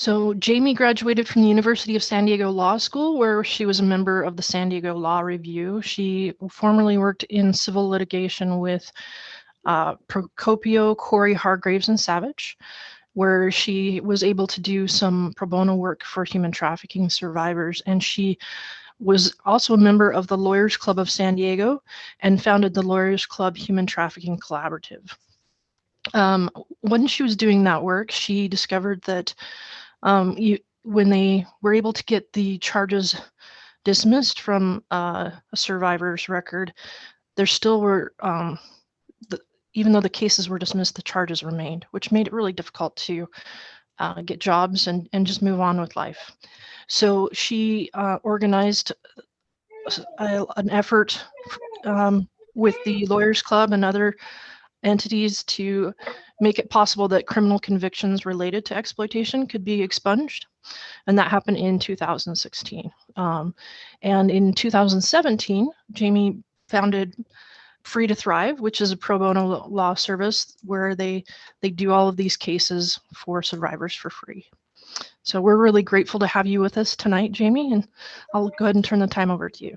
So Jamie graduated from the University of San Diego Law School, where she was a member of the San Diego Law Review. She formerly worked in civil litigation with Procopio, Corey, Hargraves, and Savage, where she was able to do some pro bono work for human trafficking survivors. And she was also a member of the Lawyers Club of San Diego and founded the Lawyers Club Human Trafficking Collaborative. When she was doing that work, she discovered that when they were able to get the charges dismissed from a survivor's record, there still were, even though the cases were dismissed, the charges remained, which made it really difficult to get jobs and just move on with life. So she organized an effort with the Lawyers Club and other entities to make it possible that criminal convictions related to exploitation could be expunged. And that happened in 2016. And in 2017, Jamie founded Free to Thrive, which is a pro bono law service where they do all of these cases for survivors for free. So we're really grateful to have you with us tonight, Jamie, and I'll go ahead and turn the time over to you.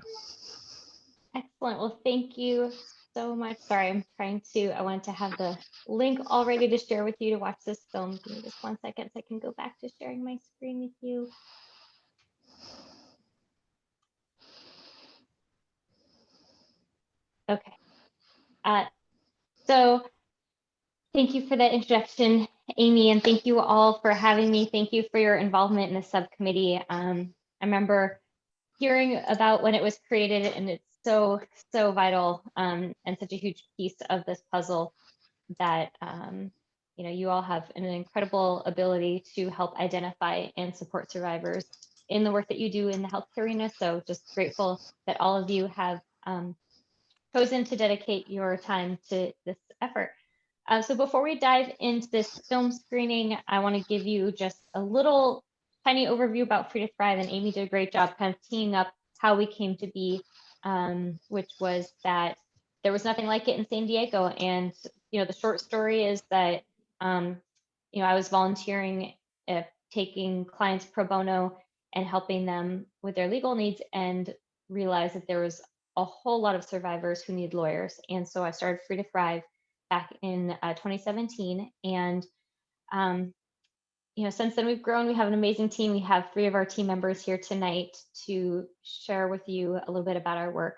Excellent. Well, thank you so much. Sorry, I wanted to have the link all ready to share with you to watch this film. Give me just 1 second so I can go back to sharing my screen with you. Okay. So thank you for that introduction, Amy, and thank you all for having me. Thank you for your involvement in the subcommittee. I remember hearing about when it was created, and it's so vital and such a huge piece of this puzzle that you all have an incredible ability to help identify and support survivors in the work that you do in the healthcare arena. So just grateful that all of you have chosen to dedicate your time to this effort. So before we dive into this film screening, I want to give you just a little tiny overview about Free to Thrive, and Amy did a great job kind of teeing up how we came to be, which was that there was nothing like it in San Diego. And the short story is that I was volunteering, taking clients pro bono and helping them with their legal needs, and realized that there was a whole lot of survivors who need lawyers. And so I started Free to Thrive back in 2017. And since then we've grown. We have an amazing team. We have 3 of our team members here tonight to share with you a little bit about our work.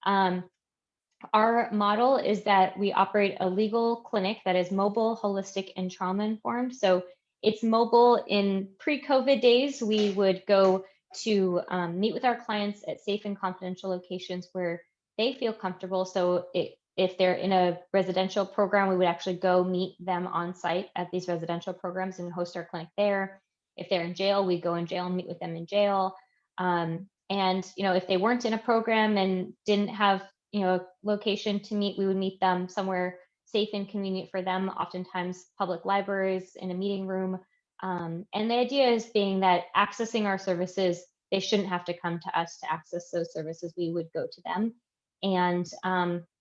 Our model is that we operate a legal clinic that is mobile, holistic, and trauma-informed. So it's mobile. In pre-COVID days, we would go to meet with our clients at safe and confidential locations where they feel comfortable. So if they're in a residential program, we would actually go meet them on site at these residential programs and host our clinic there. If they're in jail, we go in jail and meet with them in jail. And if they weren't in a program and didn't have a location to meet, we would meet them somewhere safe and convenient for them, oftentimes public libraries, in a meeting room. And the idea is being that accessing our services, they shouldn't have to come to us to access those services. We would go to them. And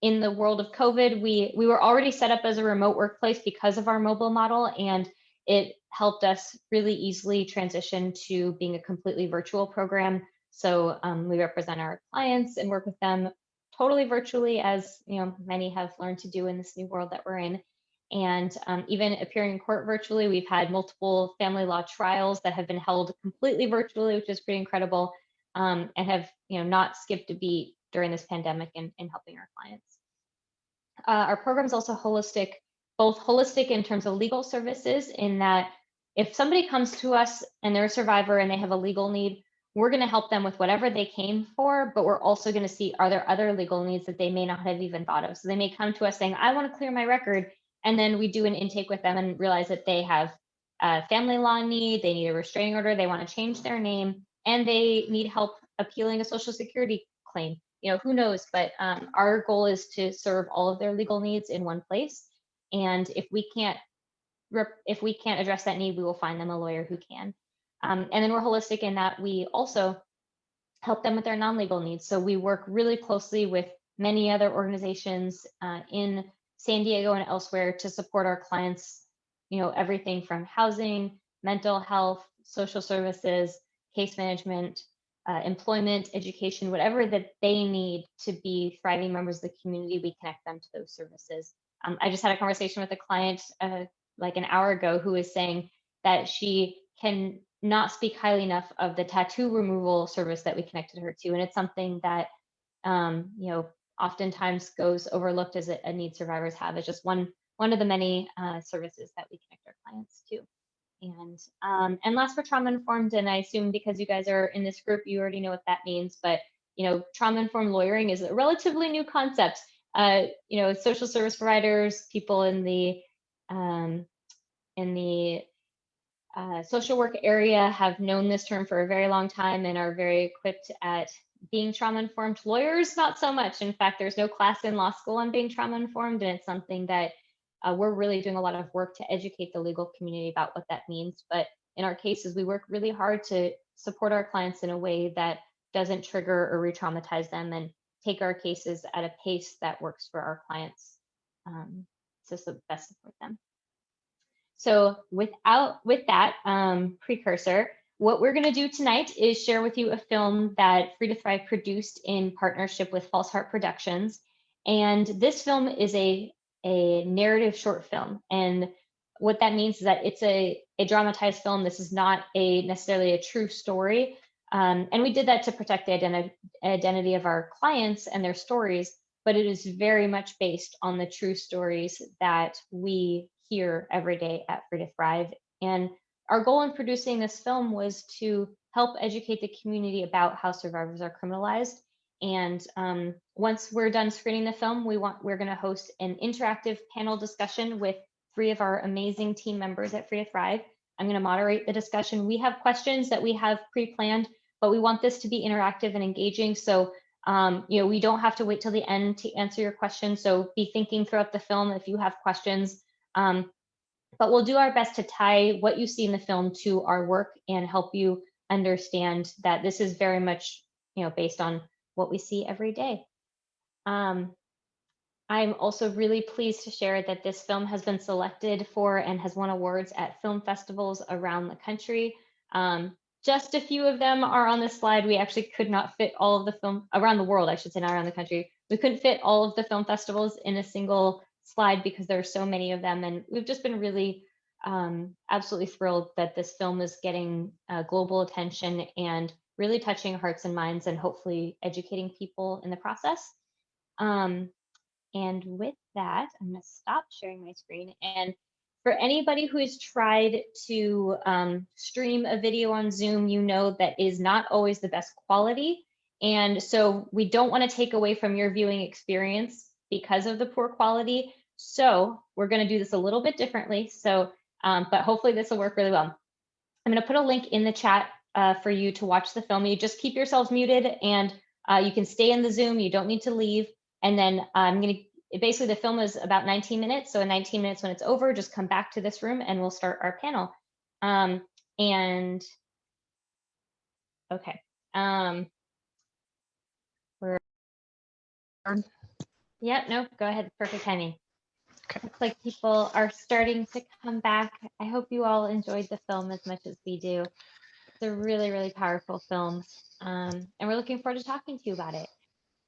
in the world of COVID, we were already set up as a remote workplace because of our mobile model, and it helped us really easily transition to being a completely virtual program. So we represent our clients and work with them totally virtually, as many have learned to do in this new world that we're in. And even appearing in court virtually, we've had multiple family law trials that have been held completely virtually, which is pretty incredible, and have not skipped a beat during this pandemic in helping our clients. Our program is also holistic, both holistic in terms of legal services, in that if somebody comes to us and they're a survivor and they have a legal need, we're going to help them with whatever they came for, but we're also going to see, are there other legal needs that they may not have even thought of? So they may come to us saying, I want to clear my record. And then we do an intake with them and realize that they have a family law need, they need a restraining order, they want to change their name, and they need help appealing a Social Security claim. Who knows? But our goal is to serve all of their legal needs in one place. And if we can't address that need, we will find them a lawyer who can. And then we're holistic in that we also help them with their non-legal needs. So we work really closely with many other organizations in San Diego and elsewhere to support our clients, everything from housing, mental health, social services, case management, employment, education, whatever that they need to be thriving members of the community, we connect them to those services. I just had a conversation with a client like an hour ago who was saying that she can not speak highly enough of the tattoo removal service that we connected her to. And it's something that, you know, oftentimes goes overlooked as a need survivors have. It's just one of the many services that we connect our clients to. And last, for trauma informed, and I assume because you guys are in this group, you already know what that means, but you know, trauma informed lawyering is a relatively new concept. You know, social service providers, people in the social work area have known this term for a very long time and are very equipped at being trauma informed. Lawyers, not so much. In fact, there's no class in law school on being trauma informed, and it's something that we're really doing a lot of work to educate the legal community about what that means. But in our cases, we work really hard to support our clients in a way that doesn't trigger or re-traumatize them, and take our cases at a pace that works for our clients to best support them. So with that precursor, what we're going to do tonight is share with you a film that Free to Thrive produced in partnership with False Heart Productions. And this film is a narrative short film. And what that means is that it's a dramatized film. This is not necessarily a true story. And we did that to protect the identity of our clients and their stories, but it is very much based on the true stories that we hear every day at Free to Thrive. And our goal in producing this film was to help educate the community about how survivors are criminalized. And once we're done screening the film, we're going to host an interactive panel discussion with 3 of our amazing team members at Free to Thrive. I'm going to moderate the discussion. We have questions that we have pre-planned, but we want this to be interactive and engaging. So you know, we don't have to wait till the end to answer your questions. So be thinking throughout the film if you have questions. But we'll do our best to tie what you see in the film to our work and help you understand that this is very much, you know, based on what we see every day. I'm also really pleased to share that this film has been selected for and has won awards at film festivals around the country. Just a few of them are on this slide. We actually could not fit all of the film around the world, I should say, not around the country. We couldn't fit all of the film festivals in a single slide because there are so many of them. And we've just been really absolutely thrilled that this film is getting global attention and really touching hearts and minds and hopefully educating people in the process. And with that, I'm going to stop sharing my screen. And for anybody who has tried to stream a video on Zoom, you know that is not always the best quality. And so we don't want to take away from your viewing experience because of the poor quality. So we're going to do this a little bit differently. So, but hopefully this will work really well. I'm going to put a link in the chat for you to watch the film. You just keep yourselves muted and you can stay in the Zoom. You don't need to leave. And then I'm going to, basically the film is about 19 minutes. So in 19 minutes when it's over, just come back to this room and we'll start our panel. And okay. Yeah, no, go ahead. Perfect timing. Okay. Looks like people are starting to come back. I hope you all enjoyed the film as much as we do. It's a really, really powerful film. And we're looking forward to talking to you about it.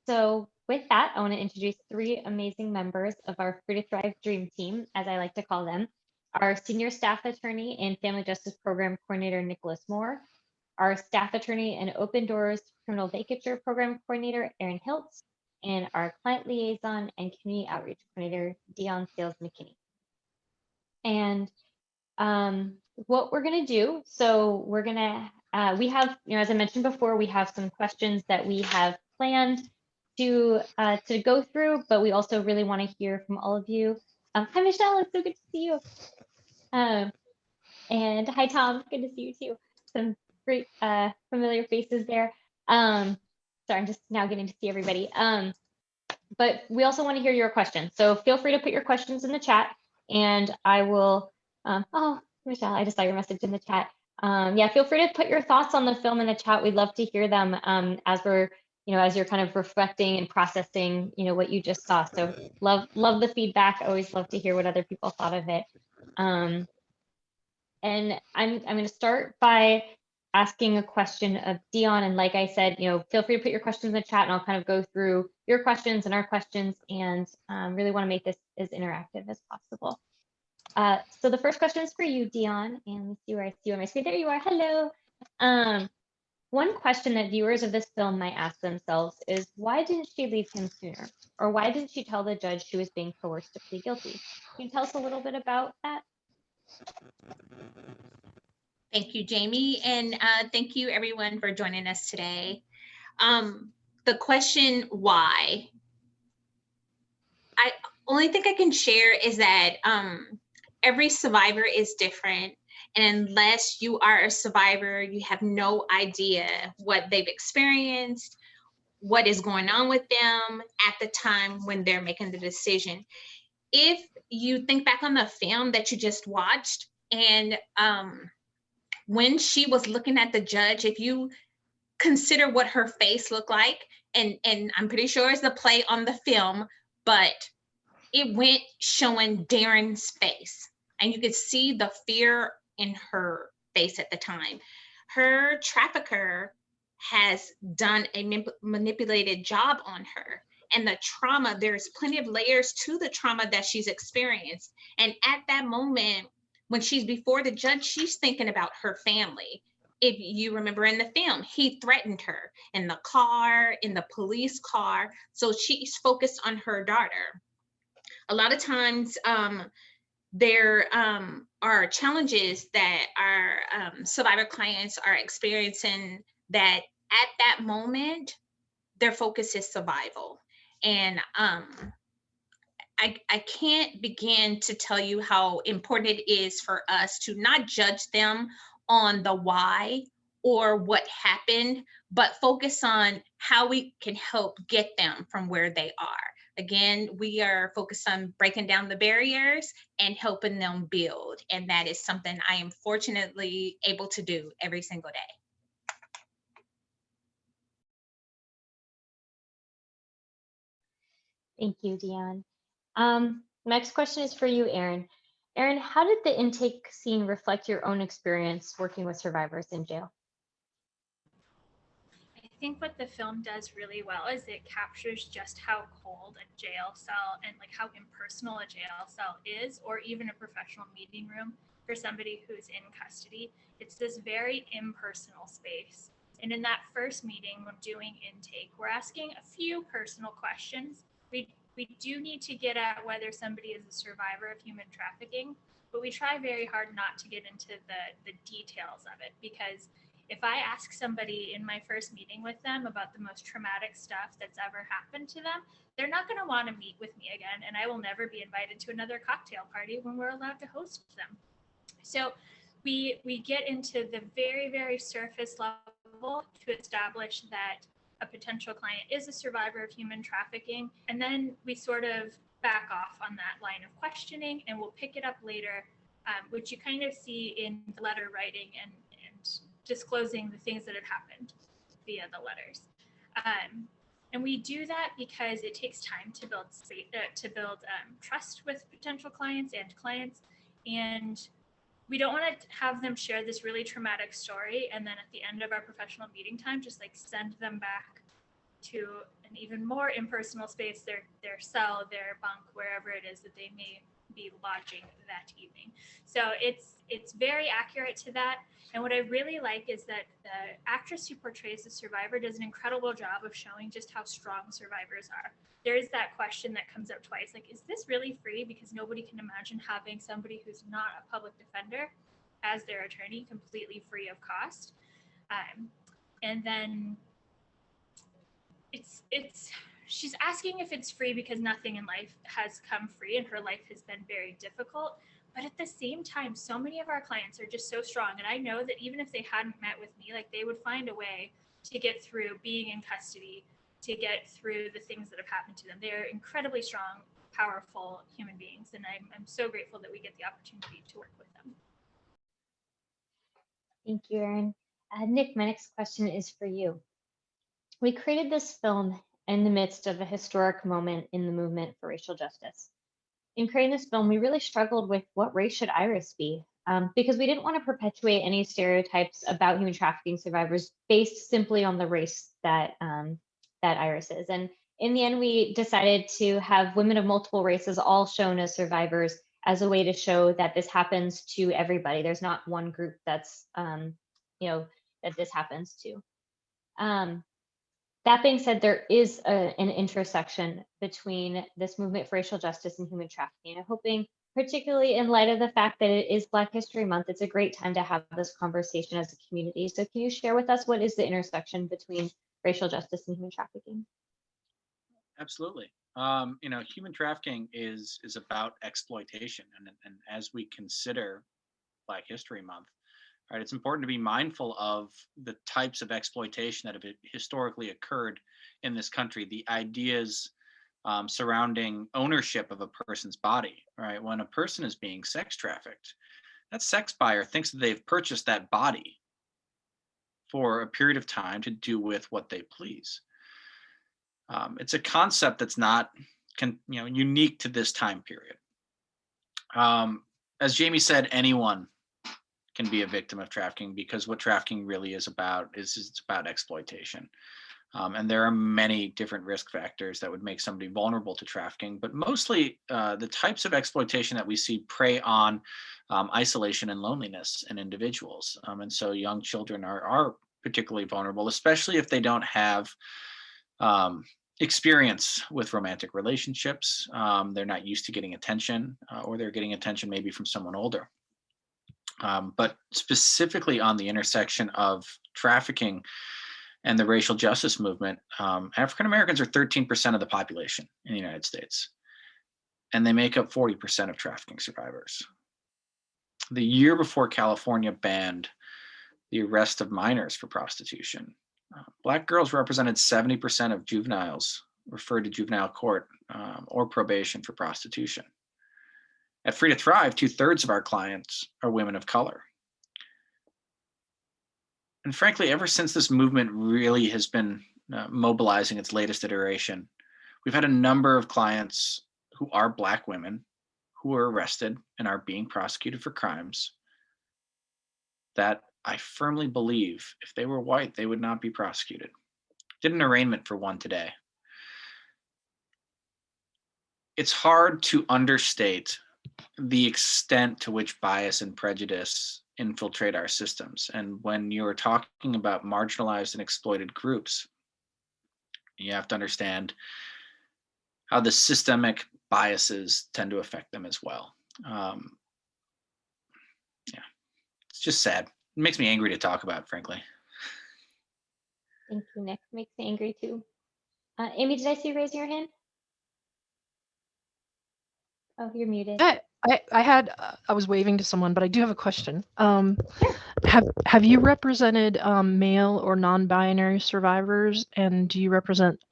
So with that, I want to introduce 3 amazing members of our Free to Thrive Dream Team, as I like to call them. Our Senior Staff Attorney and Family Justice Program Coordinator, Nicholas Moore. Our Staff Attorney and Open Doors Criminal Vacatur Program Coordinator, Erin Hilts. And our Client Liaison and Community Outreach Coordinator, Dion, Sayles, McKinney. And what we're going to do, so we're going to, we have, you know, as I mentioned before, we have some questions that we have planned to go through, but we also really want to hear from all of you. Hi, Michelle, it's so good to see you. And hi, Tom, good to see you too. Some great familiar faces there. Sorry, I'm just now getting to see everybody. But we also want to hear your questions. So feel free to put your questions in the chat and I will, oh, Michelle, I just saw your message in the chat. Yeah, feel free to put your thoughts on the film in the chat. We'd love to hear them as we're, you know, as you're kind of reflecting and processing, you know, what you just saw. So love the feedback. Always love to hear what other people thought of it. And I'm going to start by asking a question of Dion. And like I said, feel free to put your questions in the chat and I'll kind of go through your questions and our questions, and really want to make this as interactive as possible. So the first question is for you, Dion, and let's see where I see you on my screen. There you are. Hello. One question that viewers of this film might ask themselves is, why didn't she leave him sooner? Or why didn't she tell the judge she was being coerced to plead guilty? Can you tell us a little bit about that? Thank you, Jamie, and thank you everyone for joining us today. The question why, I only thing I can share is that every survivor is different, and unless you are a survivor, you have no idea what they've experienced, what is going on with them at the time when they're making the decision. If you think back on the film that you just watched, and when she was looking at the judge, if you consider what her face looked like, and I'm pretty sure it's the play on the film, but it went showing Darren's face, and you could see the fear in her face at the time. Her trafficker has done a manipulated job on her, and the trauma, there's plenty of layers to the trauma that she's experienced. And at that moment, when she's before the judge, she's thinking about her family. If you remember in the film, he threatened her in the car, in the police car. So she's focused on her daughter. A lot of times there are challenges that our survivor clients are experiencing, that at that moment, their focus is survival. And I can't begin to tell you how important it is for us to not judge them on the why or what happened, but focus on how we can help get them from where they are. Again, we are focused on breaking down the barriers and helping them build. And that is something I am fortunately able to do every single day. Thank you, Dion. Next question is for you, Erin. Erin, how did the intake scene reflect your own experience working with survivors in jail? I think what the film does really well is it captures just how cold a jail cell and like how impersonal a jail cell is, or even a professional meeting room for somebody who's in custody. It's this very impersonal space. And in that first meeting, when doing intake, we're asking a few personal questions. We do need to get at whether somebody is a survivor of human trafficking, but we try very hard not to get into the details of it, because if I ask somebody in my first meeting with them about the most traumatic stuff that's ever happened to them, they're not going to want to meet with me again, and I will never be invited to another cocktail party when we're allowed to host them. So we get into the very, very surface level to establish that a potential client is a survivor of human trafficking, and then we sort of back off on that line of questioning, and we'll pick it up later, which you kind of see in the letter writing and disclosing the things that have happened via the letters. And we do that because it takes time to build trust with potential clients and clients. And we don't want to have them share this really traumatic story and then at the end of our professional meeting time, just like send them back to an even more impersonal space, their cell, their bunk, wherever it is that they may be lodging that evening. So it's very accurate to that. And what I really like is that the actress who portrays the survivor does an incredible job of showing just how strong survivors are. There is that question that comes up twice, like, is this really free? Because nobody can imagine having somebody who's not a public defender as their attorney completely free of cost. And then she's asking if it's free because nothing in life has come free and her life has been very difficult. But at the same time, so many of our clients are just so strong. And I know that even if they hadn't met with me, like, they would find a way to get through being in custody, to get through the things that have happened to them. They're incredibly strong, powerful human beings. And I'm so grateful that we get the opportunity to work with them. Thank you, Erin. Nick, my next question is for you. We created this film in the midst of a historic moment in the movement for racial justice. In creating this film, we really struggled with what race should Iris be? because we didn't want to perpetuate any stereotypes about human trafficking survivors based simply on the race that that Iris is. And in the end, we decided to have women of multiple races all shown as survivors as a way to show that this happens to everybody. There's not one group that's, you know, that this happens to. That being said, there is an intersection between this movement for racial justice and human trafficking. I'm hoping, particularly in light of the fact that it is Black History Month, it's a great time to have this conversation as a community. So can you share with us what is the intersection between racial justice and human trafficking? Absolutely. You know, human trafficking is about exploitation, and as we consider Black History Month, right, it's important to be mindful of the types of exploitation that have historically occurred in this country. The ideas surrounding ownership of a person's body, right? When a person is being sex trafficked, that sex buyer thinks that they've purchased that body for a period of time to do with what they please. It's a concept that's not unique to this time period. As Jamie said, anyone can be a victim of trafficking, because what trafficking really is about is it's about exploitation. And there are many different risk factors that would make somebody vulnerable to trafficking, but mostly the types of exploitation that we see prey on isolation and loneliness in individuals. And so young children are particularly vulnerable, especially if they don't have experience with romantic relationships. They're not used to getting attention, or they're getting attention maybe from someone older. But specifically on the intersection of trafficking and the racial justice movement, African Americans are 13% of the population in the United States, and they make up 40% of trafficking survivors. The year before California banned the arrest of minors for prostitution, Black girls represented 70% of juveniles referred to juvenile court or probation for prostitution. At Free to Thrive, 2/3 of our clients are women of color. And frankly, ever since this movement really has been mobilizing its latest iteration, we've had a number of clients who are Black women who are arrested and are being prosecuted for crimes that I firmly believe if they were white, they would not be prosecuted. Did an arraignment for one today. It's hard to understate the extent to which bias and prejudice infiltrate our systems. And when you're talking about marginalized and exploited groups, you have to understand how the systemic biases tend to affect them as well. Yeah, it's just sad. It makes me angry to talk about, frankly. Thank you, Nick. Makes me angry too. Amy, did I see you raise your hand? Oh, you're muted. I was waving to someone, but I do have a question. Have you represented male or non-binary survivors, and do you represent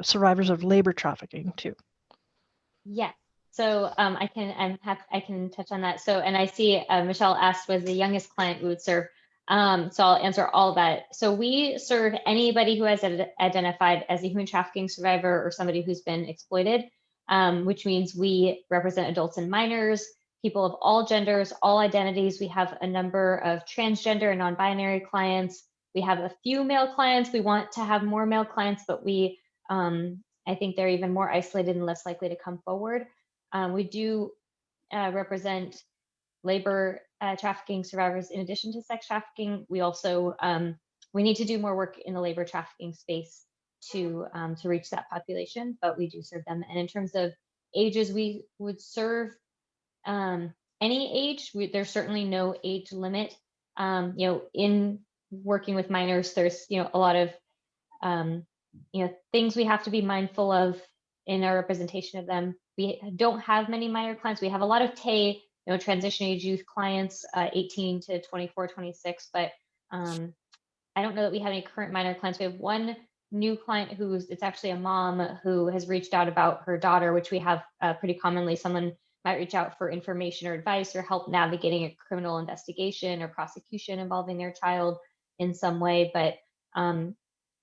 survivors of labor trafficking too? Yes. So I can touch on that. So, and I see Michelle asked, was the youngest client we would serve. So I'll answer all of that. So we serve anybody who has identified as a human trafficking survivor or somebody who's been exploited, which means we represent adults and minors, people of all genders, all identities. We have a number of transgender and non-binary clients. We have a few male clients. We want to have more male clients, but we, I think they're even more isolated and less likely to come forward. We do represent labor trafficking survivors in addition to sex trafficking. We also, we need to do more work in the labor trafficking space to reach that population, but we do serve them. And in terms of ages, we would serve any age. There's certainly no age limit. In working with minors, there's a lot of things we have to be mindful of in our representation of them. We don't have many minor clients. We have a lot of TAY, transition age youth clients, 18 to 24, 26, but I don't know that we have any current minor clients. We have one new client it's actually a mom who has reached out about her daughter, which we have pretty commonly. Someone might reach out for information or advice or help navigating a criminal investigation or prosecution involving their child in some way. But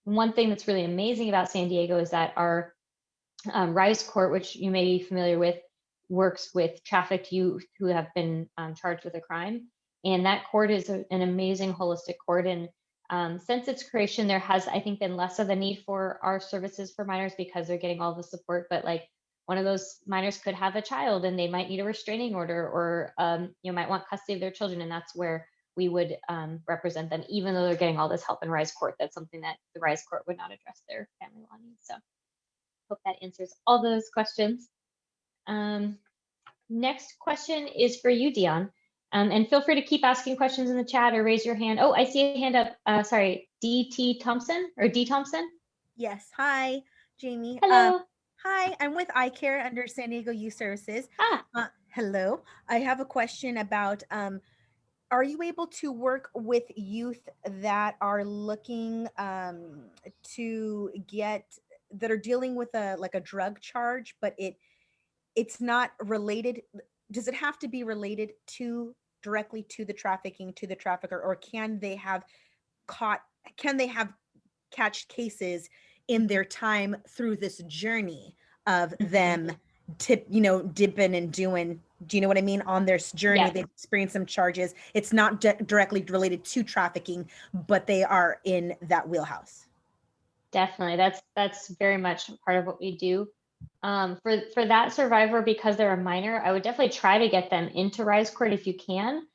one thing that's really amazing about San Diego is that our Rise Court, which you may be familiar with, works with trafficked youth who have been charged with a crime. And that court is an amazing holistic court. And since its creation, there has, I think, been less of a need for our services for minors because they're getting all the support. But like one of those minors could have a child and they might need a restraining order, or might want custody of their children. And that's where we would represent them, even though they're getting all this help in Rise Court. That's something that the Rise Court would not address their family law needs. So hope that answers all those questions. Next question is for you, Dion. And feel free to keep asking questions in the chat or raise your hand. Oh, I see a hand up. Sorry, D Thompson. Yes. Hi, Jamie. Hello. Hi, I'm with iCare under San Diego Youth Services. Hello. I have a question about, are you able to work with youth that are looking that are dealing with a drug charge, but it's not related? Does it have to be related directly to the trafficking, to the trafficker, or can they have catched cases in their time through this journey of them dipping and doing, do you know what I mean? On their journey, Yeah. they've experienced some charges. It's not directly related to trafficking, but they are in that wheelhouse. Definitely. That's very much part of what we do. For that survivor, because they're a minor, I would definitely try to get them into Rise Court if you can,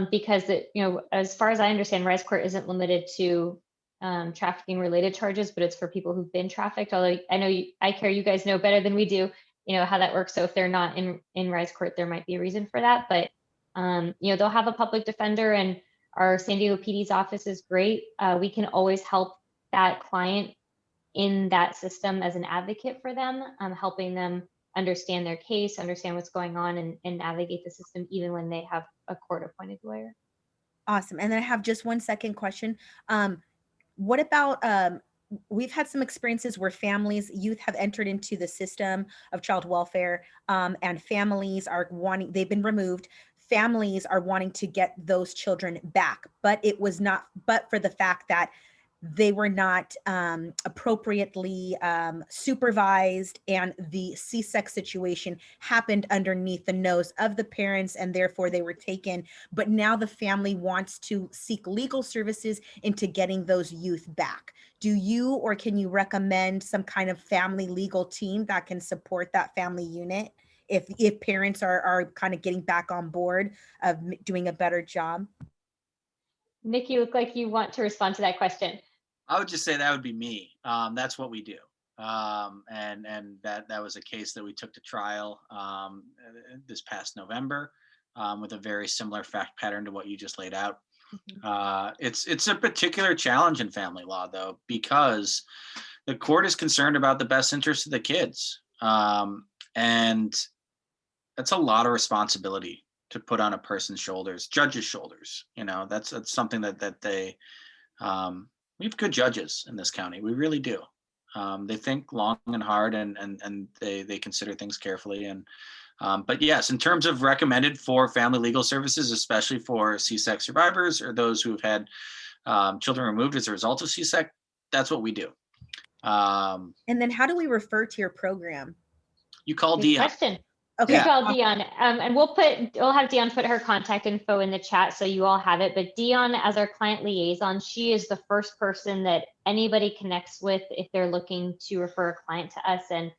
because as far as I understand, Rise Court isn't limited to trafficking related charges, but it's for people who've been trafficked. Although I know iCare, you guys know better than we do, how that works. So if they're not in Rise Court, there might be a reason for that. But they'll have a public defender, and our San Diego PD's office is great. We can always help that client in that system as an advocate for them, helping them understand their case, understand what's going on, and navigate the system even when they have a court-appointed lawyer. Awesome. And then I have just one second question. What about, we've had some experiences where youth have entered into the system of child welfare, and families they've been removed. Families are wanting to get those children back, but for the fact that they were not appropriately supervised, and the C-sex situation happened underneath the nose of the parents, and therefore they were taken. But now the family wants to seek legal services into getting those youth back. Do you, or can you recommend some kind of family legal team that can support that family unit if parents are kind of getting back on board of doing a better job? Nick, you look like you want to respond to that question. I would just say that would be me. That's what we do. And that was a case that we took to trial this past November with a very similar fact pattern to what you just laid out. It's a particular challenge in family law, though, because the court is concerned about the best interest of the kids. And that's a lot of responsibility to put on a person's shoulders, judge's shoulders. That's something that they, we have good judges in this county. We really do. They think long and hard, and they consider things carefully. But yes, in terms of recommended for family legal services, especially for C-sex survivors or those who have had children removed as a result of C-sex, that's what we do. And then how do we refer to your program? You call Good Dion. question. Okay. You call Dion, and we'll have Dion put her contact info in the chat so you all have it. But Dion, as our client liaison, she is the first person that anybody connects with if they're looking to refer a client to us. And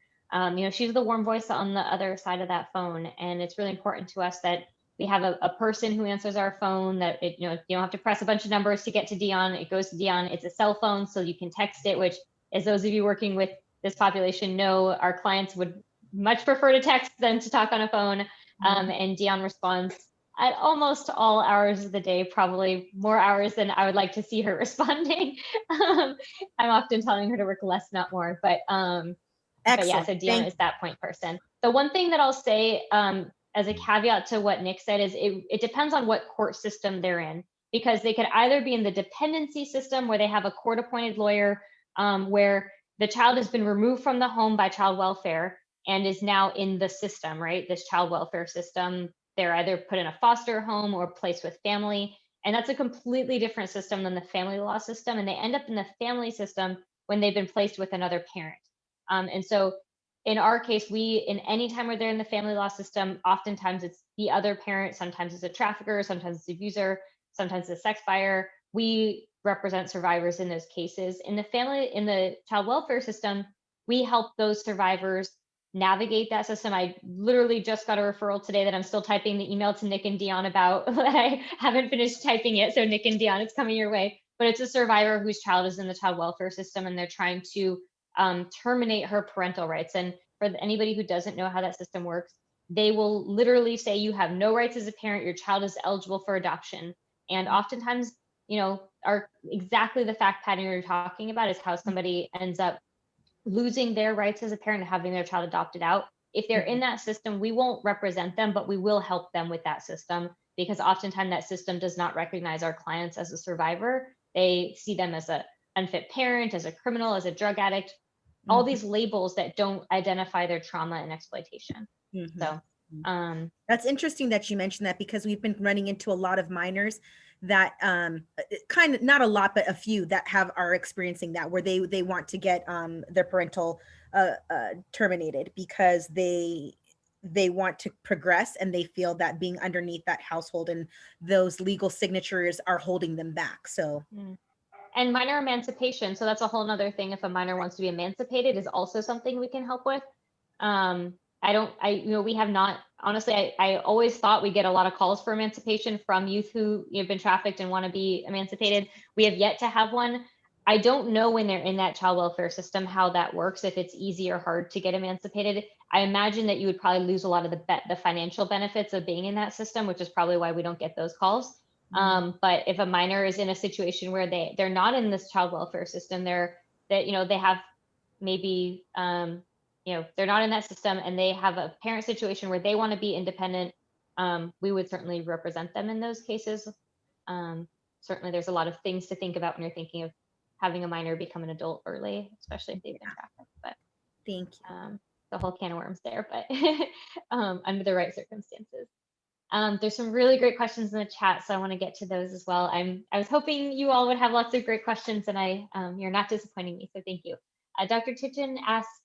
she's the warm voice on the other side of that phone. And it's really important to us that we have a person who answers our phone, that you don't have to press a bunch of numbers to get to Dion. It goes to Dion. It's a cell phone, so you can text it, which, as those of you working with this population know, our clients would much prefer to text than to talk on a phone. And Dion responds at almost all hours of the day, probably more hours than I would like to see her responding. I'm often telling her to work less, not more, but yeah, so Dion is that point person. The one thing that I'll say as a caveat to what Nick said is it depends on what court system they're in, because they could either be in the dependency system where they have a court appointed lawyer where the child has been removed from the home by child welfare and is now in the system, right? This child welfare system, they're either put in a foster home or placed with family. And that's a completely different system than the family law system. And they end up in the family system when they've been placed with another parent. And so in our case, in any time where they're in the family law system, oftentimes it's the other parent, sometimes it's a trafficker, sometimes it's an abuser, sometimes it's a sex buyer. We represent survivors in those cases. In the child welfare system, we help those survivors navigate that system. I literally just got a referral today that I'm still typing the email to Nick and Dion about that I haven't finished typing it. So Nick and Dion, it's coming your way. But it's a survivor whose child is in the child welfare system, and they're trying to terminate her parental rights. And for anybody who doesn't know how that system works, they will literally say you have no rights as a parent, your child is eligible for adoption. And oftentimes, are exactly the fact pattern you're talking about is how somebody ends up losing their rights as a parent and having their child adopted out. If they're in that system, we won't represent them, but we will help them with that system, because oftentimes that system does not recognize our clients as a survivor. They see them as an unfit parent, as a criminal, as a drug addict, all these labels that don't identify their trauma and exploitation. So that's interesting that you mentioned that, because we've been running into a lot of minors that kind of, not a lot, but a few that are experiencing that, where they want to get their parental terminated because they want to progress, and they feel that being underneath that household and those legal signatures are holding them back. So and minor emancipation, so that's a whole nother thing. If a minor wants to be emancipated, is also something we can help with. We have not, honestly, I always thought we get a lot of calls for emancipation from youth who have been trafficked and want to be emancipated. We have yet to have one. I don't know when they're in that child welfare system how that works, if it's easy or hard to get emancipated. I imagine that you would probably lose a lot of the financial benefits of being in that system, which is probably why we don't get those calls. But if a minor is in a situation where they're not in this child welfare system, they have maybe they're not in that system and they have a parent situation where they want to be independent, we would certainly represent them in those cases. Certainly there's a lot of things to think about when you're thinking of having a minor become an adult early, especially if they've been trafficked. But thank you. The whole can of worms there, but under the right circumstances. There's some really great questions in the chat, so I want to get to those as well. I was hoping you all would have lots of great questions, and you're not disappointing me, so thank you. Dr. Titchen asks,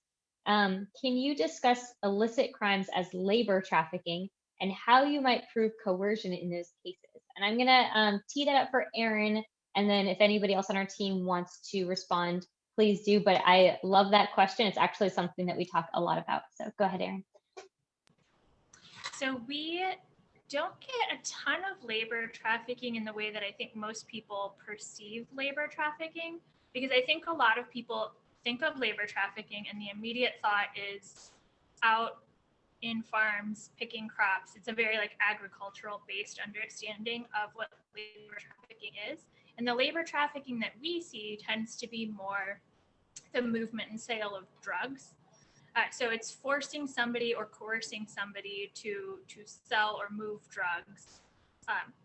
can you discuss illicit crimes as labor trafficking and how you might prove coercion in those cases? And I'm gonna tee that up for Erin, and then if anybody else on our team wants to respond, please do. But I love that question. It's actually something that we talk a lot about. So go ahead, Erin. So we don't get a ton of labor trafficking in the way that I think most people perceive labor trafficking, because I think a lot of people think of labor trafficking and the immediate thought is out in farms picking crops. It's a very agricultural based understanding of what labor trafficking is. And the labor trafficking that we see tends to be more the movement and sale of drugs. So it's forcing somebody or coercing somebody to sell or move drugs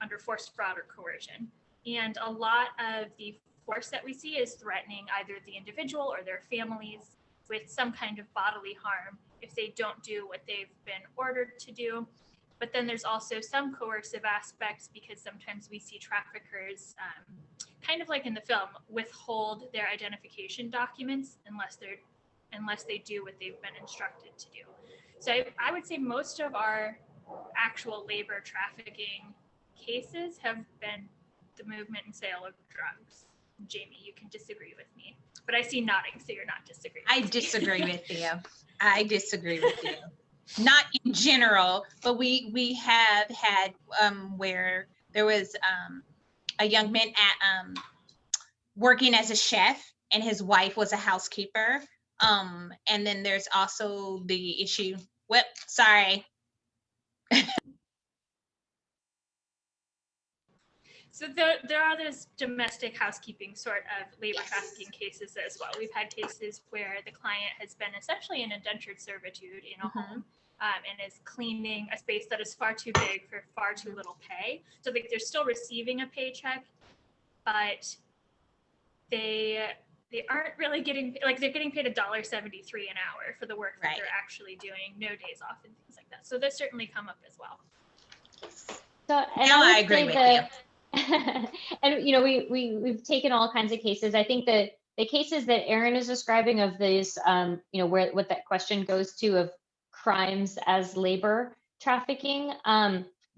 under forced fraud or coercion. And a lot of the force that we see is threatening either the individual or their families with some kind of bodily harm if they don't do what they've been ordered to do. But then there's also some coercive aspects, because sometimes we see traffickers, kind of like in the film, withhold their identification documents unless they do what they've been instructed to do. So I would say most of our actual labor trafficking cases have been the movement and sale of drugs. Jamie, you can disagree with me, but I see nodding, so you're not disagreeing. I disagree with you. I disagree with you. Not in general, but we have had where there was a young man at working as a chef, and his wife was a housekeeper. And then there's also the issue. Well, sorry. So there are those domestic housekeeping sort of labor trafficking cases as well. We've had cases where the client has been essentially in indentured servitude in a home and is cleaning a space that is far too big for far too little pay. So they're still receiving a paycheck, but they aren't really getting, they're getting paid $1.73 an hour for the work that they're actually doing, no days off and things like that. So those certainly come up as well. So, and I agree with you. And we've taken all kinds of cases. I think that the cases that Erin is describing of these, where what that question goes to of crimes as labor trafficking,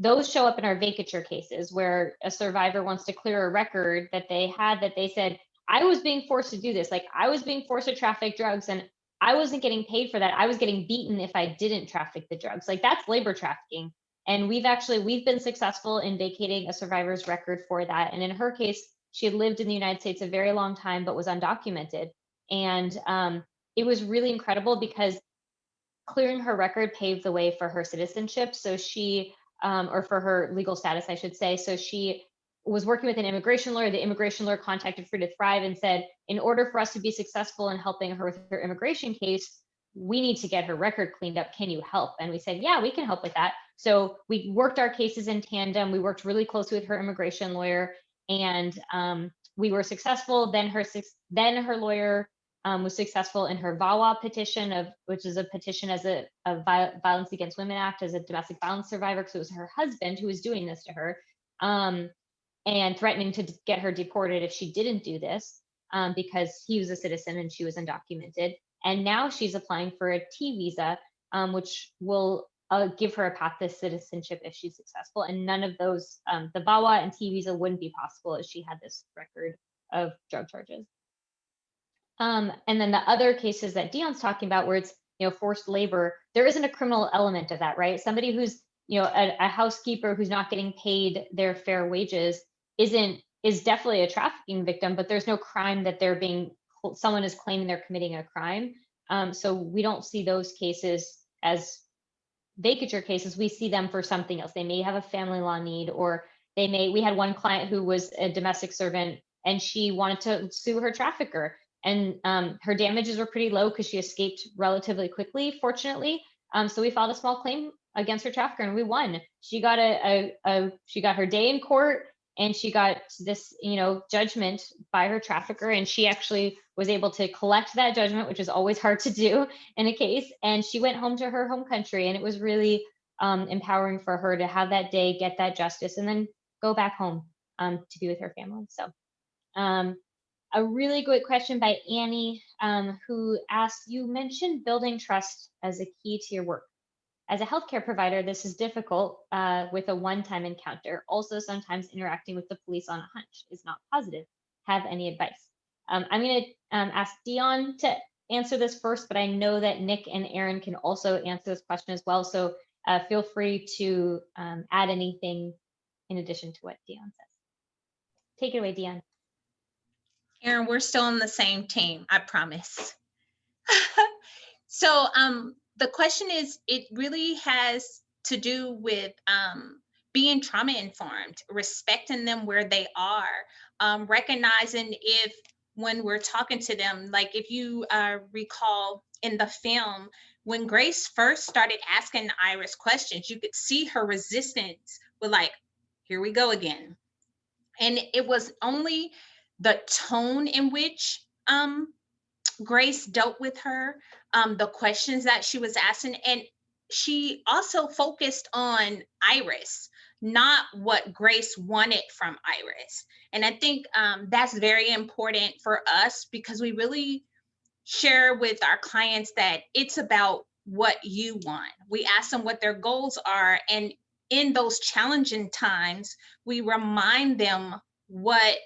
those show up in our vacatur cases where a survivor wants to clear a record that they had, that they said, I was being forced to do this. Like, I was being forced to traffic drugs and I wasn't getting paid for that. I was getting beaten if I didn't traffic the drugs. Like, that's labor trafficking. And we've been successful in vacating a survivor's record for that. And in her case, she had lived in the United States a very long time, but was undocumented. And it was really incredible because clearing her record paved the way for her citizenship. So she, or for her legal status, I should say. So she was working with an immigration lawyer. The immigration lawyer contacted Free to Thrive and said, in order for us to be successful in helping her with her immigration case, we need to get her record cleaned up. Can you help? And we said, yeah, we can help with that. So we worked our cases in tandem. We worked really closely with her immigration lawyer, and we were successful. Then her lawyer was successful in her VAWA petition, which is a petition as a Violence Against Women Act, as a domestic violence survivor, because it was her husband who was doing this to her, and threatening to get her deported if she didn't do this, because he was a citizen and she was undocumented. And now she's applying for a T visa, which will give her a path to citizenship if she's successful. And none of those, the VAWA and T visa wouldn't be possible if she had this record of drug charges. And then the other cases that Dion's talking about, where it's, forced labor, there isn't a criminal element of that, right? Somebody who's, a housekeeper who's not getting paid their fair wages is definitely a trafficking victim, but there's no crime that someone is claiming they're committing a crime. So we don't see those cases as vacatur cases. We see them for something else. They may have a family law need, or we had one client who was a domestic servant and she wanted to sue her trafficker, and her damages were pretty low because she escaped relatively quickly, fortunately. So we filed a small claim against her trafficker and we won. She got she got her day in court, and she got this, judgment by her trafficker, and she actually was able to collect that judgment, which is always hard to do in a case. And she went home to her home country, and it was really empowering for her to have that day, get that justice, and then go back home to be with her family. So a really good question by Annie, who asked, you mentioned building trust as a key to your work. As a healthcare provider, this is difficult with a one-time encounter. Also, sometimes interacting with the police on a hunch is not positive. Have any advice? I'm going to ask Dion to answer this first, but I know that Nick and Erin can also answer this question as well. So feel free to add anything in addition to what Dion says. Take it away, Dion. Erin, we're still on the same team, I promise. So the question is, it really has to do with being trauma informed, respecting them where they are, recognizing if, when we're talking to them, like if you recall in the film, when Grace first started asking Iris questions, you could see her resistance with like, here we go again. And it was only the tone in which Grace dealt with her, the questions that she was asking, and she also focused on Iris, not what Grace wanted from Iris. And I think that's very important for us, because we really share with our clients that it's about what you want. We ask them what their goals are, and in those challenging times, we remind them what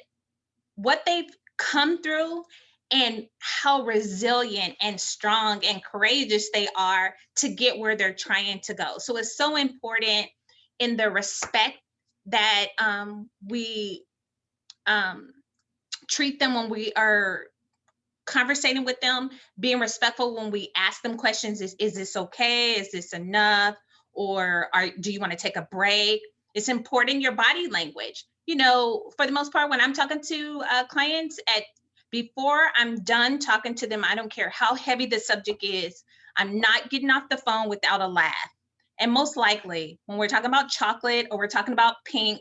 they've come through and how resilient and strong and courageous they are to get where they're trying to go. So it's so important in the respect that we treat them when we are conversating with them, being respectful when we ask them questions. Is this okay? Is this enough? Or do you want to take a break? It's important, your body language. For the most part, when I'm talking to clients, before I'm done talking to them, I don't care how heavy the subject is, I'm not getting off the phone without a laugh. And most likely, when we're talking about chocolate, or we're talking about pink,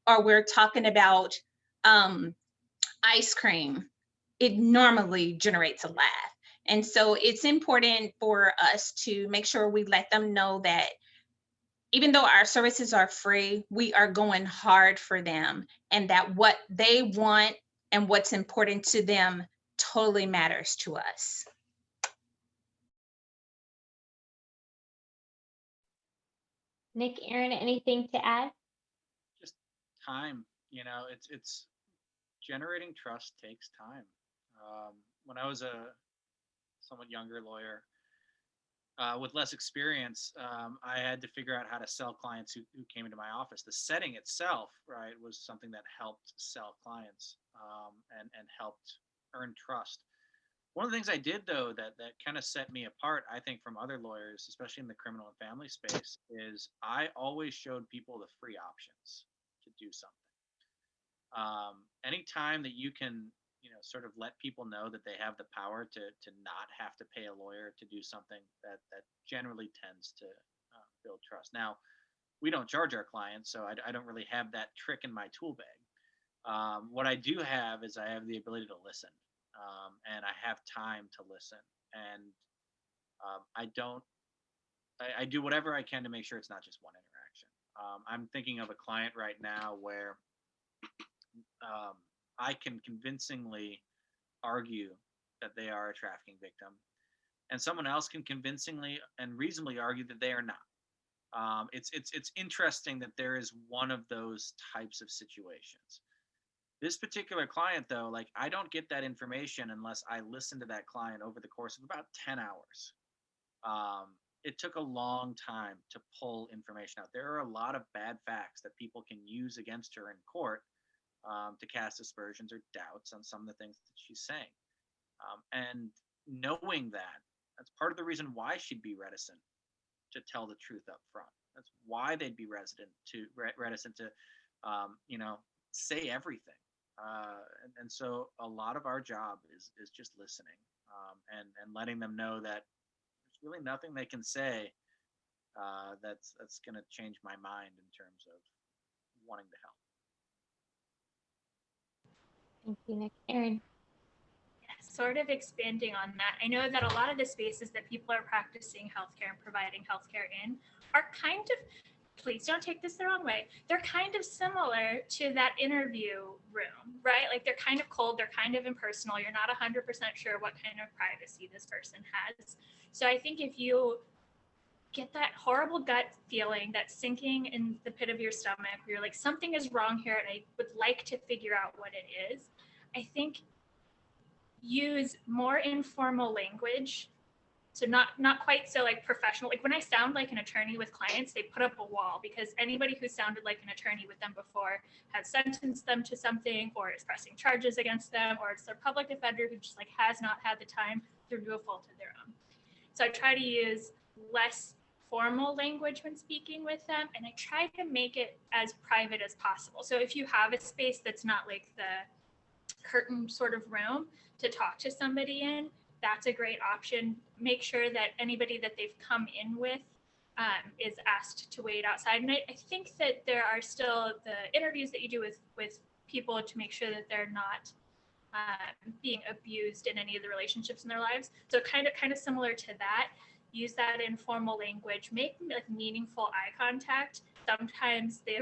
or we're talking about ice cream, it normally generates a laugh. And so it's important for us to make sure we let them know that even though our services are free, we are going hard for them, and that what they want and what's important to them totally matters to us. Nick, Erin, anything to add? Just time. It's generating trust takes time. When I was a somewhat younger lawyer with less experience, I had to figure out how to sell clients who came into my office. The setting itself, right, was something that helped sell clients and helped earn trust. One of the things I did, though, that kind of set me apart, I think, from other lawyers, especially in the criminal and family space, is I always showed people the free options to do something. Anytime that you can, sort of let people know that they have the power to not have to pay a lawyer to do something, that generally tends to build trust. Now, we don't charge our clients, so I don't really have that trick in my tool bag. What I do have is I have the ability to listen, and I have time to listen, and I do whatever I can to make sure it's not just one interaction. I'm thinking of a client right now where I can convincingly argue that they are a trafficking victim, and someone else can convincingly and reasonably argue that they are not. It's interesting that there is one of those types of situations. This particular client, though, like, I don't get that information unless I listen to that client over the course of about 10 hours. It took a long time to pull information out. There are a lot of bad facts that people can use against her in court to cast aspersions or doubts on some of the things that she's saying. And knowing that's part of the reason why she'd be reticent to tell the truth up front. That's why they'd be reticent to say everything. And so a lot of our job is just listening and letting them know that there's really nothing they can say that's going to change my mind in terms of wanting to help. Thank you, Nick. Erin. Sort of expanding on that, I know that a lot of the spaces that people are practicing healthcare and providing healthcare in are kind of, please don't take this the wrong way, they're kind of similar to that interview room, right? Like, they're kind of cold, they're kind of impersonal. You're not 100% sure what kind of privacy this person has. So I think if you get that horrible gut feeling, that sinking in the pit of your stomach, where you're like, something is wrong here and I would like to figure out what it is, I think use more informal language. So not quite so like professional. Like, when I sound like an attorney with clients, they put up a wall, because anybody who sounded like an attorney with them before has sentenced them to something, or is pressing charges against them, or it's their public defender who just like has not had the time through no fault of their own. So I try to use less formal language when speaking with them, and I try to make it as private as possible. So if you have a space that's not like the curtain sort of room to talk to somebody in, that's a great option. Make sure that anybody that they've come in with is asked to wait outside. And I think that there are still the interviews that you do with people to make sure that they're not being abused in any of the relationships in their lives. So kind of similar to that, use that informal language, make like meaningful eye contact. Sometimes they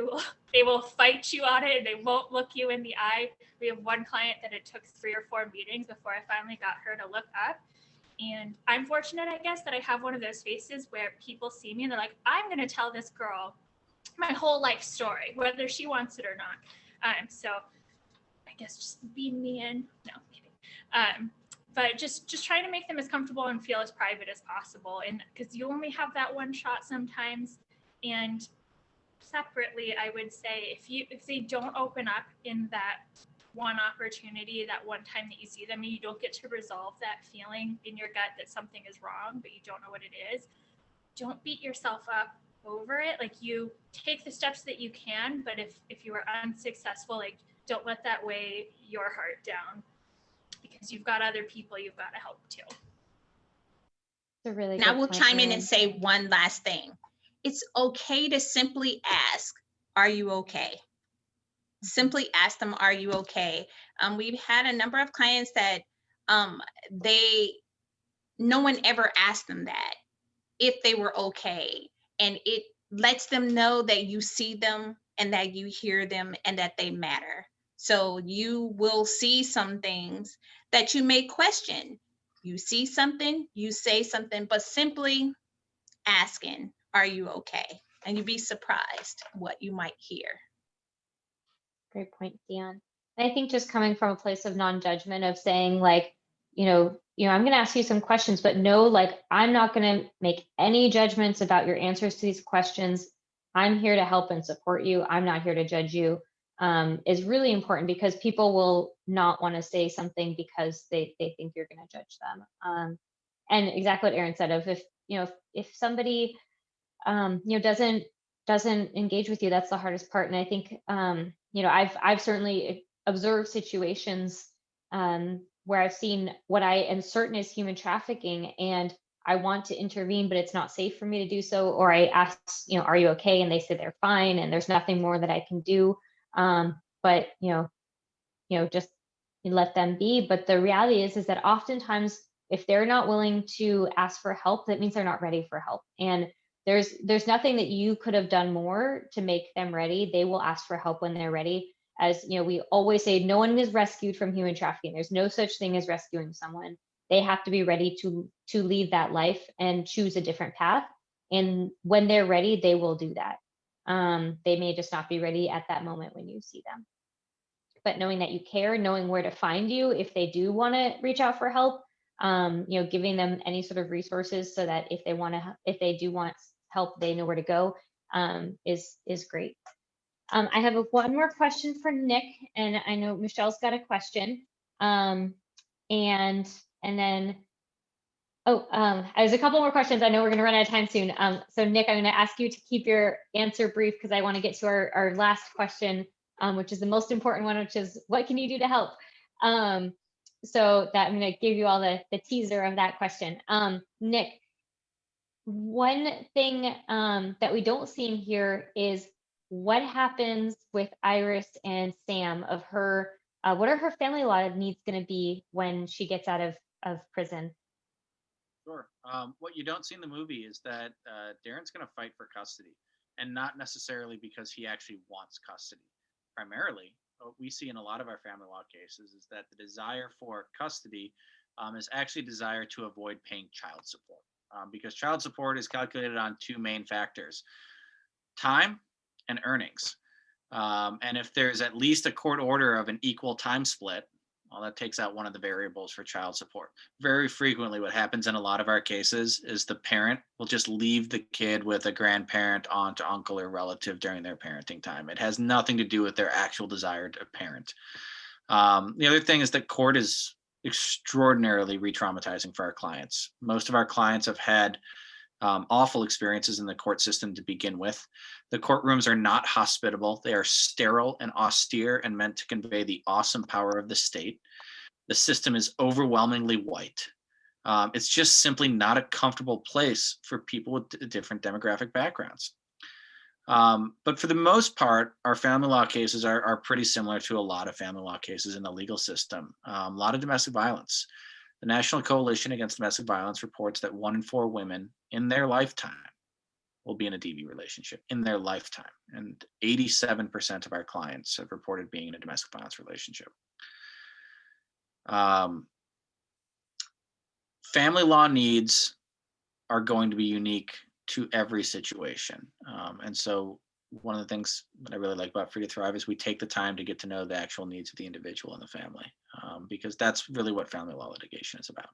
will fight you on it and they won't look you in the eye. We have one client that it took 3 or 4 meetings before I finally got her to look up. And I'm fortunate, I guess, that I have one of those faces where people see me and they're like, I'm going to tell this girl my whole life story, whether she wants it or not. So I guess just being me in, no, I'm kidding. But just trying to make them as comfortable and feel as private as possible. And because you only have that one shot sometimes. And separately, I would say if they don't open up in that one opportunity, that one time that you see them, and you don't get to resolve that feeling in your gut that something is wrong, but you don't know what it is, don't beat yourself up over it. Like, you take the steps that you can, but if you are unsuccessful, like, don't let that weigh your heart down, because you've got other people you've got to help too. Really, and I will chime in Erin. and say one last thing. It's okay to simply ask, are you okay? Simply ask them, are you okay? We've had a number of clients that no one ever asked them that, if they were okay. And it lets them know that you see them and that you hear them and that they matter. So you will see some things that you may question. You see something, you say something, but simply asking, are you okay? And you'd be surprised what you might hear. Great point, Dion. And I think just coming from a place of non-judgment, of saying like, I'm going to ask you some questions, but no, like, I'm not going to make any judgments about your answers to these questions. I'm here to help and support you. I'm not here to judge you. Is really important, because people will not want to say something because they think you're going to judge them. And exactly what Erin said, of if somebody doesn't engage with you, that's the hardest part. And I think I've certainly observed situations where I've seen what I am certain is human trafficking, and I want to intervene, but it's not safe for me to do so. Or I ask, are you okay? And they say they're fine, and there's nothing more that I can do. But just let them be. But the reality is that oftentimes, if they're not willing to ask for help, that means they're not ready for help. And there's nothing that you could have done more to make them ready. They will ask for help when they're ready. As we always say, no one is rescued from human trafficking. There's no such thing as rescuing someone. They have to be ready to leave that life and choose a different path. And when they're ready, they will do that. They may just not be ready at that moment when you see them. But knowing that you care, knowing where to find you if they do want to reach out for help, giving them any sort of resources so that if they do want help, they know where to go, is great. I have one more question for Nick, and I know Michelle's got a question. And then, there's a couple more questions. I know we're going to run out of time soon. So Nick, I'm going to ask you to keep your answer brief, because I want to get to our last question, which is the most important one, which is, what can you do to help? So that I'm going to give you all the teaser of that question. Nick, one thing that we don't see in here is what happens with Iris and Sam, of her, what are her family law needs going to be when she gets out of prison? Sure. What you don't see in the movie is that Darren's going to fight for custody, and not necessarily because he actually wants custody. Primarily, what we see in a lot of our family law cases is that the desire for custody is actually a desire to avoid paying child support, because child support is calculated on two main factors: time and earnings. And if there's at least a court order of an equal time split, well, that takes out one of the variables for child support. Very frequently, what happens in a lot of our cases is the parent will just leave the kid with a grandparent, aunt, uncle, or relative during their parenting time. It has nothing to do with their actual desire to parent. The other thing is that court is extraordinarily re-traumatizing for our clients. Most of our clients have had awful experiences in the court system to begin with. The courtrooms are not hospitable. They are sterile and austere and meant to convey the awesome power of the state. The system is overwhelmingly white. It's just simply not a comfortable place for people with different demographic backgrounds. But for the most part, our family law cases are pretty similar to a lot of family law cases in the legal system. A lot of domestic violence. The National Coalition Against Domestic Violence reports that 1 in 4 women in their lifetime will be in a DV relationship in their lifetime. And 87% of our clients have reported being in a domestic violence relationship. Family law needs are going to be unique to every situation. And so one of the things that I really like about Free to Thrive is we take the time to get to know the actual needs of the individual and the family, because that's really what family law litigation is about.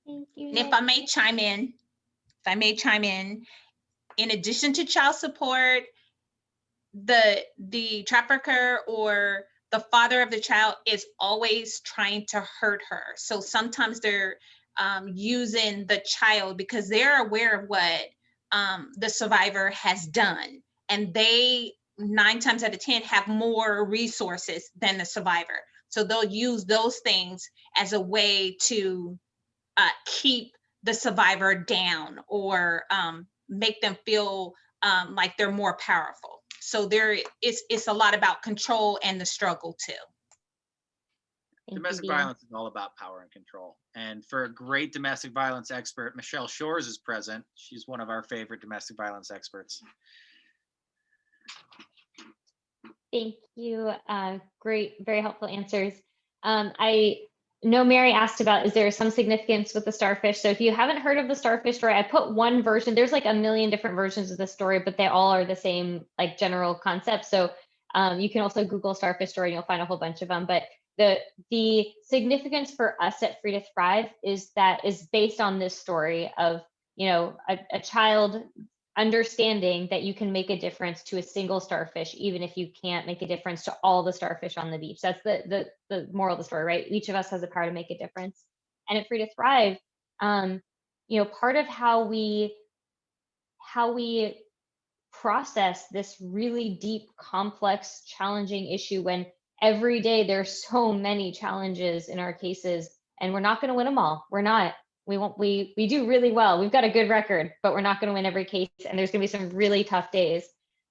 Thank you. And if I may chime in, in addition to child support, the trafficker or the father of the child is always trying to hurt her. So sometimes they're using the child because they're aware of what the survivor has done, and they 9 times out of 10 have more resources than the survivor. So they'll use those things as a way to keep the survivor down, or make them feel like they're more powerful. So it's a lot about control and the struggle too. Domestic violence is all about power and control. And for a great domestic violence expert, Michelle Shores is present. She's one of our favorite domestic violence experts. Thank you. Great, very helpful answers. I know Mary asked about, is there some significance with the starfish? So if you haven't heard of the starfish story, I put one version. There's like a million different versions of the story, but they all are the same like general concept. So you can also Google starfish story and you'll find a whole bunch of them. But the significance for us at Free to Thrive is based on this story of, you know, a child understanding that you can make a difference to a single starfish, even if you can't make a difference to all the starfish on the beach. That's the moral of the story, right? Each of us has the power to make a difference. And at Free to Thrive, you know, part of how we process this really deep, complex, challenging issue, when every day there's so many challenges in our cases, and we're not going to win them all. We're not. We do really well. We've got a good record, but we're not going to win every case, and there's going to be some really tough days.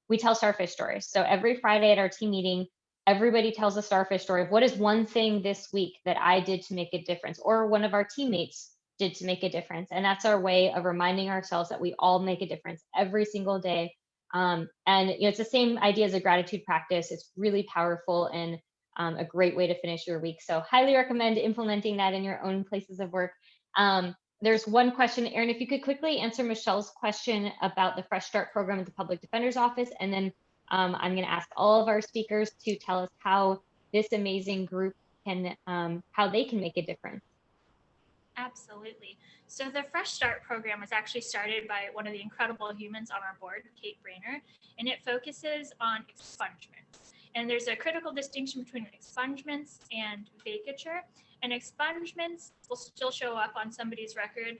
We tell starfish stories. So every Friday at our team meeting, everybody tells a starfish story of what is one thing this week that I did to make a difference, or one of our teammates did to make a difference. And that's our way of reminding ourselves that we all make a difference every single day. And you know, it's the same idea as a gratitude practice. It's really powerful and a great way to finish your week. So highly recommend implementing that in your own places of work. There's one question, Erin, if you could quickly answer Michelle's question about the Fresh Start program at the Public Defender's Office, and then I'm going to ask all of our speakers to tell us how this amazing group can, how they can make a difference. Absolutely. So the Fresh Start program was actually started by one of the incredible humans on our board, Kate Brainer, and it focuses on expungements. And there's a critical distinction between expungements and vacatur. And expungements will still show up on somebody's record,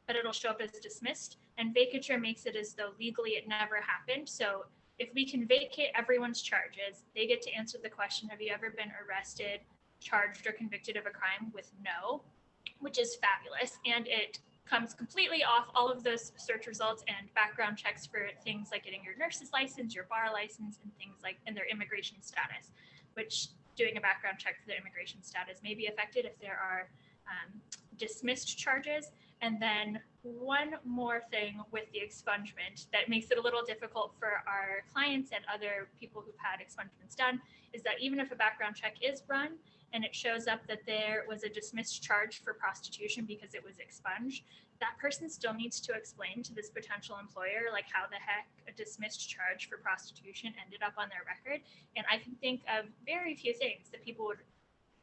but it'll show up as dismissed. And vacatur makes it as though legally it never happened. So if we can vacate everyone's charges, they get to answer the question, have you ever been arrested, charged, or convicted of a crime, with no, which is fabulous. And it comes completely off all of those search results and background checks for things like getting your nurse's license, your bar license, and things like, and their immigration status, which doing a background check for their immigration status may be affected if there are dismissed charges. And then one more thing with the expungement that makes it a little difficult for our clients and other people who've had expungements done is that even if a background check is run and it shows up that there was a dismissed charge for prostitution because it was expunged, that person still needs to explain to this potential employer like how the heck a dismissed charge for prostitution ended up on their record. And I can think of very few things that people would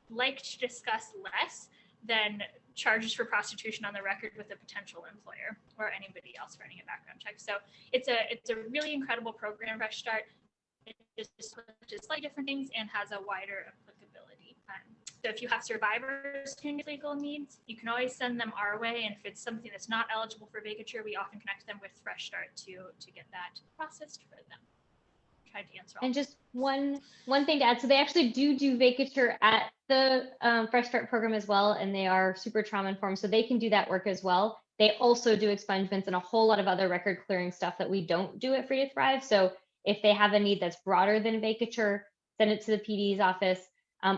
like to discuss less than charges for prostitution on the record with a potential employer or anybody else running a background check. So it's a really incredible program, Fresh Start. It just touches slightly different things and has a wider applicability. So if you have survivors who need legal needs, you can always send them our way. And if it's something that's not eligible for vacatur, we often connect them with Fresh Start to get that processed for them. Tried to answer all. And just one thing to add, so they actually do vacatur at the Fresh Start program as well, and they are super trauma informed, so they can do that work as well. They also do expungements and a whole lot of other record clearing stuff that we don't do at Free to Thrive. So if they have a need that's broader than vacatur, send it to the PD's office.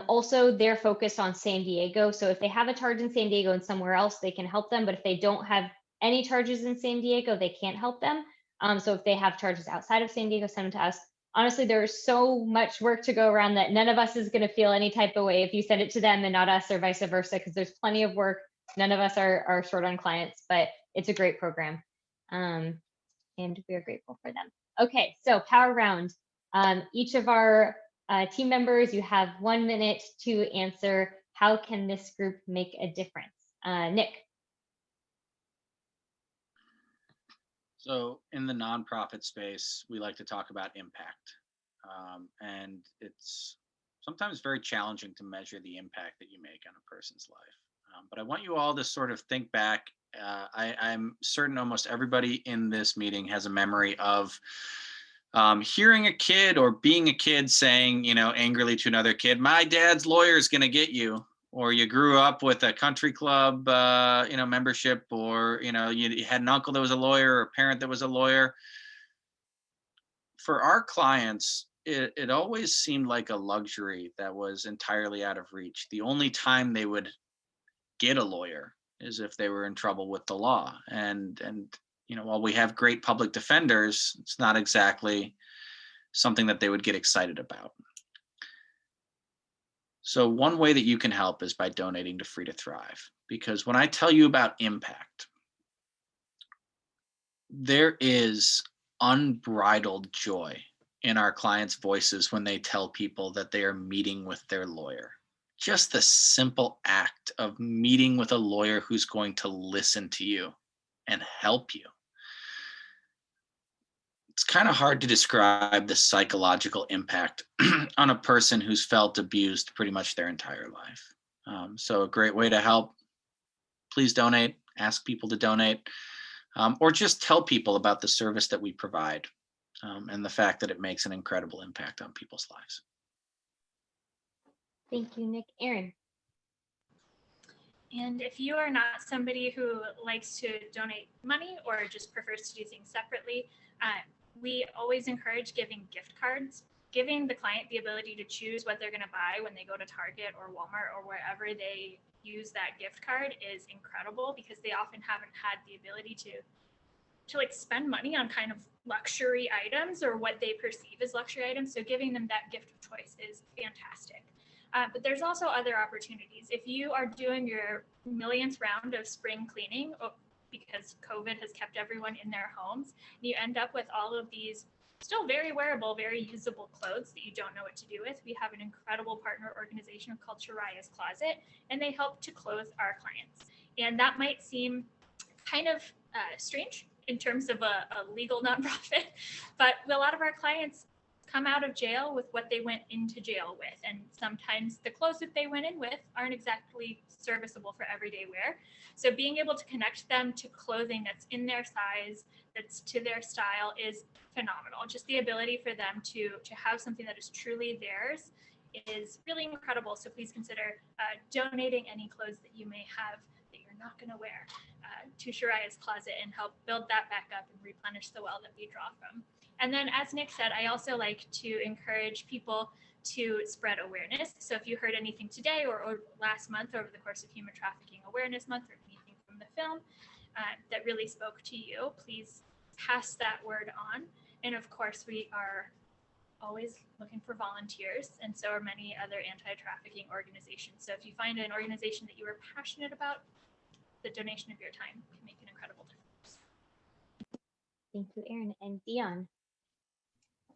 Also, they're focused on San Diego, so if they have a charge in San Diego and somewhere else, they can help them. But if they don't have any charges in San Diego, they can't help them. So if they have charges outside of San Diego, send them to us. Honestly, there's so much work to go around that none of us is going to feel any type of way if you send it to them and not us, or vice versa, because there's plenty of work. None of us are short on clients, but it's a great program. And we are grateful for them. Okay, so power round. Each of our team members, you have 1 minute to answer, how can this group make a difference? Nick. So in the nonprofit space, we like to talk about impact. And it's sometimes very challenging to measure the impact that you make on a person's life. But I want you all to sort of think back. I'm certain almost everybody in this meeting has a memory of hearing a kid or being a kid saying, you know, angrily to another kid, my dad's lawyer is going to get you. Or you grew up with a country club, you know, membership, or, you know, you had an uncle that was a lawyer or a parent that was a lawyer. For our clients, it always seemed like a luxury that was entirely out of reach. The only time they would get a lawyer is if they were in trouble with the law. And you know, while we have great public defenders, it's not exactly something that they would get excited about. So one way that you can help is by donating to Free to Thrive, because when I tell you about impact, there is unbridled joy in our clients' voices when they tell people that they are meeting with their lawyer. Just the simple act of meeting with a lawyer who's going to listen to you and help you. It's kind of hard to describe the psychological impact on a person who's felt abused pretty much their entire life. So a great way to help, please donate, ask people to donate, or just tell people about the service that we provide and the fact that it makes an incredible impact on people's lives. Thank you, Nick. Erin. And if you are not somebody who likes to donate money or just prefers to do things separately, we always encourage giving gift cards, giving the client the ability to choose what they're going to buy when they go to Target or Walmart or wherever they use that gift card is incredible, because they often haven't had the ability to like spend money on kind of luxury items or what they perceive as luxury items. So giving them that gift of choice is fantastic. But there's also other opportunities. If you are doing your millionth round of spring cleaning, because COVID has kept everyone in their homes, and you end up with all of these still very wearable, very usable clothes that you don't know what to do with, we have an incredible partner organization called Shariah's Closet, and they help to clothe our clients. And that might seem kind of strange in terms of a legal nonprofit, but a lot of our clients come out of jail with what they went into jail with. And sometimes the clothes that they went in with aren't exactly serviceable for everyday wear. So being able to connect them to clothing that's in their size, that's to their style, is phenomenal. Just the ability for them to have something that is truly theirs is really incredible. So please consider donating any clothes that you may have that you're not going to wear to Shariah's Closet and help build that back up and replenish the well that we draw from. And then, as Nick said, I also like to encourage people to spread awareness. So if you heard anything today or last month over the course of Human Trafficking Awareness Month, or anything from the film that really spoke to you, please pass that word on. And of course, we are always looking for volunteers, and so are many other anti-trafficking organizations. So if you find an organization that you are passionate about, the donation of your time can make an incredible difference. Thank you, Erin. And Dion.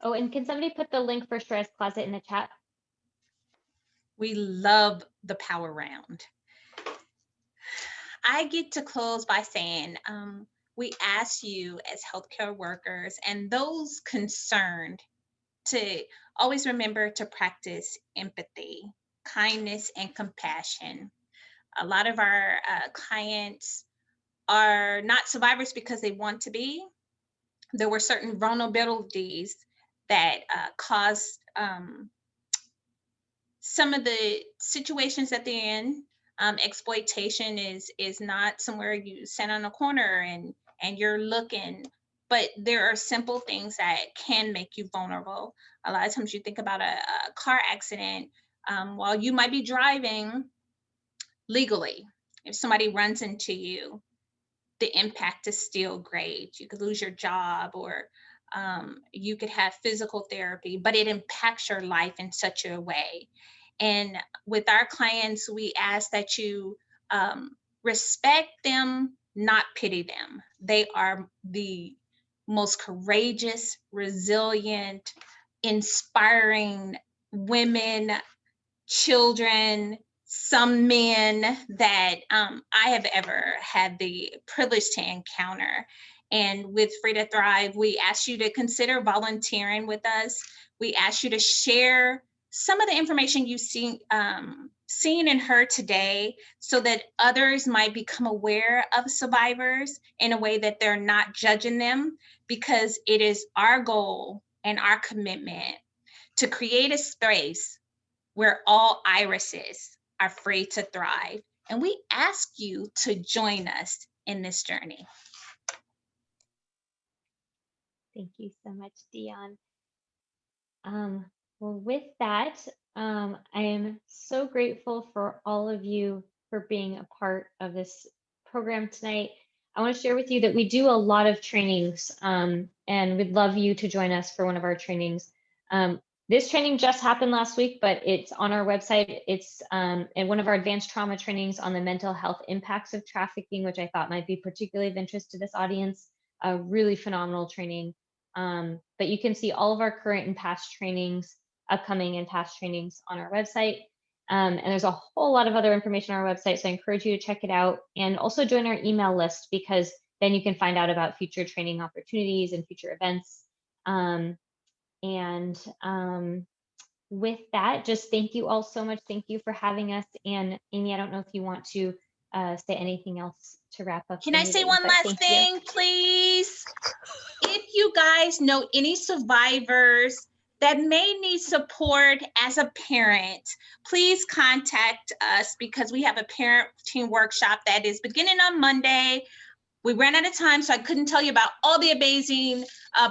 Oh, and can somebody put the link for Shariah's Closet in the chat? We love the power round. I get to close by saying, we ask you as healthcare workers and those concerned to always remember to practice empathy, kindness, and compassion. A lot of our clients are not survivors because they want to be. There were certain vulnerabilities that caused some of the situations that they're in. Exploitation is not somewhere you stand on a corner and you're looking, but there are simple things that can make you vulnerable. A lot of times you think about a car accident, while you might be driving legally, if somebody runs into you, the impact is still great. You could lose your job, or you could have physical therapy, but it impacts your life in such a way. And with our clients, we ask that you respect them, not pity them. They are the most courageous, resilient, inspiring women, children, some men that I have ever had the privilege to encounter. And with Free to Thrive, we ask you to consider volunteering with us. We ask you to share some of the information you've seen and heard today, so that others might become aware of survivors in a way that they're not judging them, because it is our goal and our commitment to create a space where all irises are free to thrive. And we ask you to join us in this journey. Thank you so much, Dion. Well, with that, I am so grateful for all of you for being a part of this program tonight. I want to share with you that we do a lot of trainings, and we'd love you to join us for one of our trainings. This training just happened last week, but it's on our website. It's in one of our advanced trauma trainings on the mental health impacts of trafficking, which I thought might be particularly of interest to this audience. A really phenomenal training. But you can see all of our current and past trainings, upcoming and past trainings on our website. And there's a whole lot of other information on our website, so I encourage you to check it out and also join our email list, because then you can find out about future training opportunities and future events. With that, just thank you all so much. Thank you for having us. And Amy, I don't know if you want to say anything else to wrap up. Can I say one last thing, please? If you guys know any survivors that may need support as a parent, please contact us, because we have a parenting workshop that is beginning on Monday. We ran out of time, so I couldn't tell you about all the amazing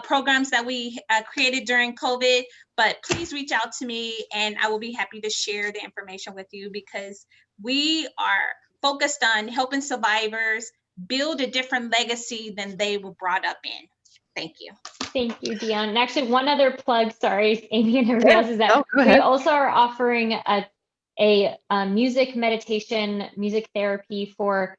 programs that we created during COVID, but please reach out to me and I will be happy to share the information with you, because we are focused on helping survivors build a different legacy than they were brought up in. Thank you. Thank you, Dion. And actually, one other plug, sorry, Amy and everybody else, is that we also are offering a music meditation, music therapy for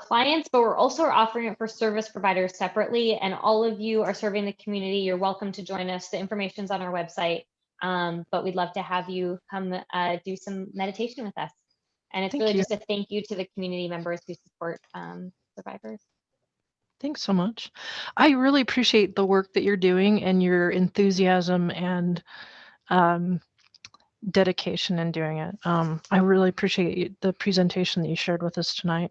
clients, but we're also offering it for service providers separately. And all of you are serving the community. You're welcome to join us. The information's on our website, but we'd love to have you come do some meditation with us. And it's really just a thank you to the community members who support survivors. Thanks so much. I really appreciate the work that you're doing and your enthusiasm and dedication in doing it. I really appreciate the presentation that you shared with us tonight.